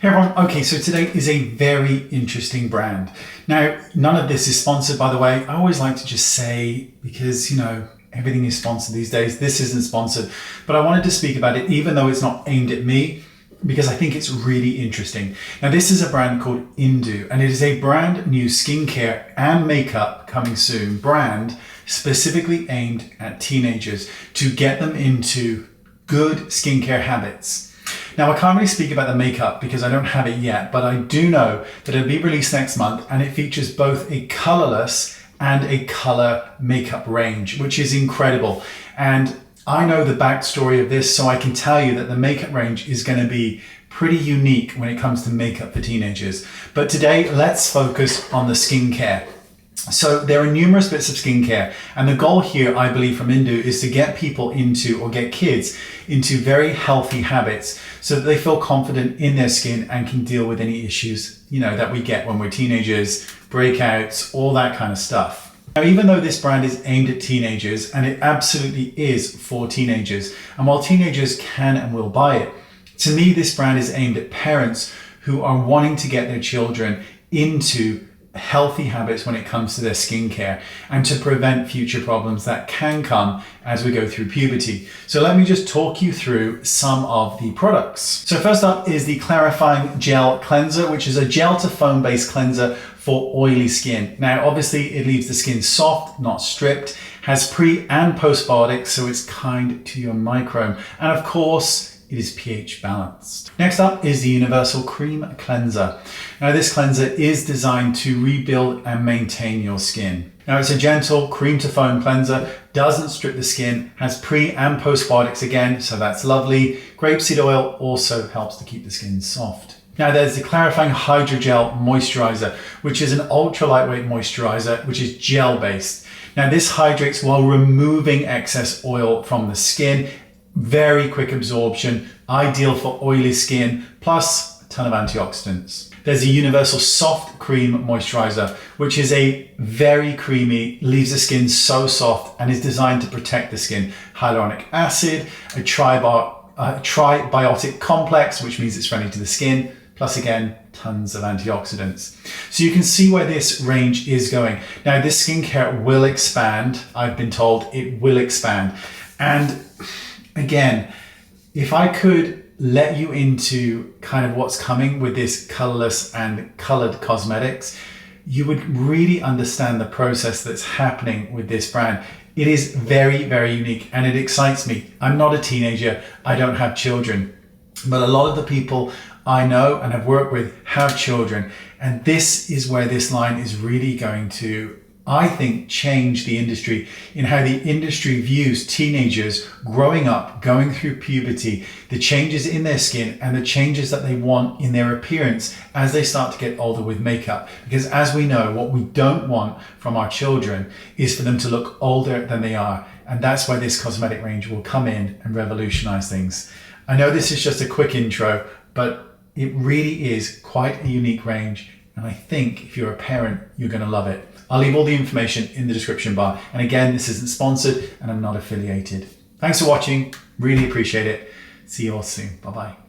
Hey everyone, okay, so today is a very interesting brand. Now, none of this is sponsored, by the way. I always like to just say, because, everything is sponsored these days, this isn't sponsored, but I wanted to speak about it even though it's not aimed at me, because I think it's really interesting. Now, this is a brand called Indu, and it is a brand new skincare and makeup coming soon brand specifically aimed at teenagers to get them into good skincare habits. Now, I can't really speak about the makeup because I don't have it yet, but I do know that it'll be released next month, and it features both a colorless and a color makeup range, which is incredible. And I know the backstory of this, so I can tell you that the makeup range is going to be pretty unique when it comes to makeup for teenagers. But today, let's focus on the skincare. So there are numerous bits of skincare, and the goal here, I believe, from Indu is to get people into, or get kids into, very healthy habits so that they feel confident in their skin and can deal with any issues, that we get when we're teenagers, breakouts, all that kind of stuff. Now, even though this brand is aimed at teenagers, and it absolutely is for teenagers, and while teenagers can and will buy it, to me, this brand is aimed at parents who are wanting to get their children into healthy habits when it comes to their skincare and to prevent future problems that can come as we go through puberty. So let me just talk you through some of the products. So first up is the Clarifying Gel Cleanser, which is a gel to foam based cleanser for oily skin. Now, obviously it leaves the skin soft, not stripped, has pre and postbiotics, so it's kind to your microbiome. And of course, it is pH balanced. Next up is the Universal Cream Cleanser. Now, this cleanser is designed to rebuild and maintain your skin. Now, it's a gentle cream to foam cleanser, doesn't strip the skin, has pre and postbiotics again, so that's lovely. Grapeseed oil also helps to keep the skin soft. Now, there's the Clarifying Hydrogel Moisturizer, which is an ultra lightweight moisturizer, which is gel based. Now, this hydrates while removing excess oil from the skin. Very quick absorption, ideal for oily skin, plus a ton of antioxidants. There's a Universal Soft Cream Moisturizer, which is a very creamy, leaves the skin so soft, and is designed to protect the skin. Hyaluronic acid, a tribiotic complex, which means it's friendly to the skin, plus again, tons of antioxidants. So you can see where this range is going. Now, this skincare will expand. I've been told it will expand. And again, if I could let you into kind of what's coming with this colorless and colored cosmetics, you would really understand the process that's happening with this brand. It is very, very unique, and it excites me. I'm not a teenager, I don't have children, but a lot of the people I know and have worked with have children, and this is where this line is really going to, I think, change the industry in how the industry views teenagers growing up, going through puberty, the changes in their skin and the changes that they want in their appearance as they start to get older with makeup. Because as we know, what we don't want from our children is for them to look older than they are. And that's why this cosmetic range will come in and revolutionize things. I know this is just a quick intro, but it really is quite a unique range. And I think if you're a parent, you're going to love it. I'll leave all the information in the description bar. And again, this isn't sponsored and I'm not affiliated. Thanks for watching. Really appreciate it. See you all soon. Bye-bye.